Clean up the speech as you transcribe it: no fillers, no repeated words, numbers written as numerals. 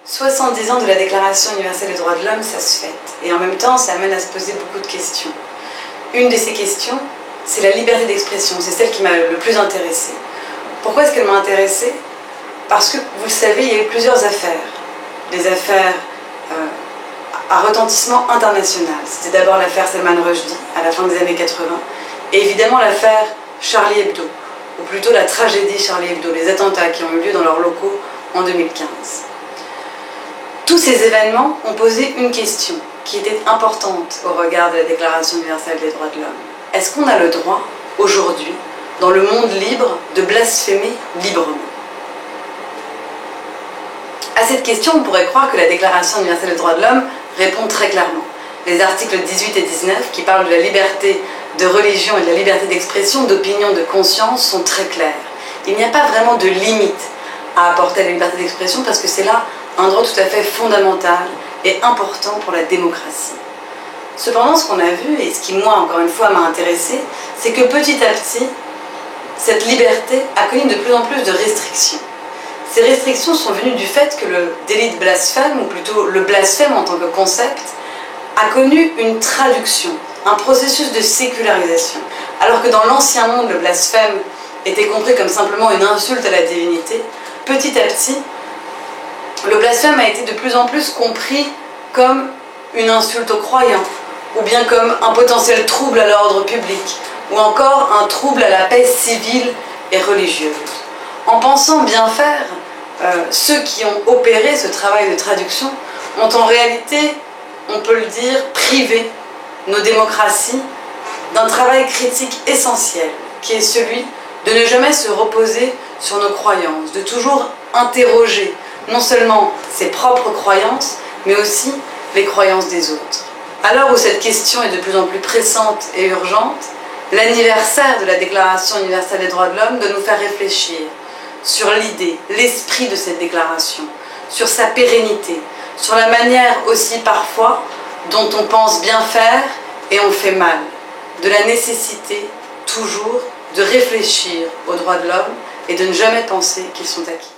70 ans de la Déclaration universelle des droits de l'homme, ça se fête. Et en même temps, ça amène à se poser beaucoup de questions. Une de ces questions, c'est la liberté d'expression. C'est celle qui m'a le plus intéressée. Pourquoi est-ce qu'elle m'a intéressée? Parce que, vous le savez, il y a eu plusieurs affaires. Des affaires à retentissement international. C'était d'abord l'affaire Salman Rushdie, à la fin des années 80, et évidemment l'affaire Charlie Hebdo, ou plutôt la tragédie Charlie Hebdo, les attentats qui ont eu lieu dans leurs locaux en 2015. Tous ces événements ont posé une question qui était importante au regard de la Déclaration universelle des droits de l'homme. Est-ce qu'on a le droit, aujourd'hui, dans le monde libre, de blasphémer librement? À cette question, on pourrait croire que la Déclaration universelle des droits de l'homme répond très clairement. Les articles 18 et 19, qui parlent de la liberté de religion et de la liberté d'expression, d'opinion, de conscience, sont très clairs. Il n'y a pas vraiment de limite à apporter à la liberté d'expression parce que c'est là un droit tout à fait fondamental et important pour la démocratie. Cependant, ce qu'on a vu, et ce qui, moi, encore une fois, m'a intéressé, c'est que petit à petit, cette liberté a connu de plus en plus de restrictions. Ces restrictions sont venues du fait que le délit de blasphème, ou plutôt le blasphème en tant que concept, a connu une traduction, un processus de sécularisation. Alors que dans l'ancien monde, le blasphème était compris comme simplement une insulte à la divinité, petit à petit, le blasphème a été de plus en plus compris comme une insulte aux croyants, ou bien comme un potentiel trouble à l'ordre public, ou encore un trouble à la paix civile et religieuse. En pensant bien faire, ceux qui ont opéré ce travail de traduction ont en réalité, on peut le dire, privé nos démocraties d'un travail critique essentiel, qui est celui de ne jamais se reposer sur nos croyances, de toujours interroger non seulement ses propres croyances, mais aussi les croyances des autres. À l'heure où cette question est de plus en plus pressante et urgente, l'anniversaire de la Déclaration universelle des droits de l'homme doit nous faire réfléchir sur l'idée, l'esprit de cette déclaration, sur sa pérennité, sur la manière aussi parfois dont on pense bien faire et on fait mal, de la nécessité toujours de réfléchir aux droits de l'homme et de ne jamais penser qu'ils sont acquis.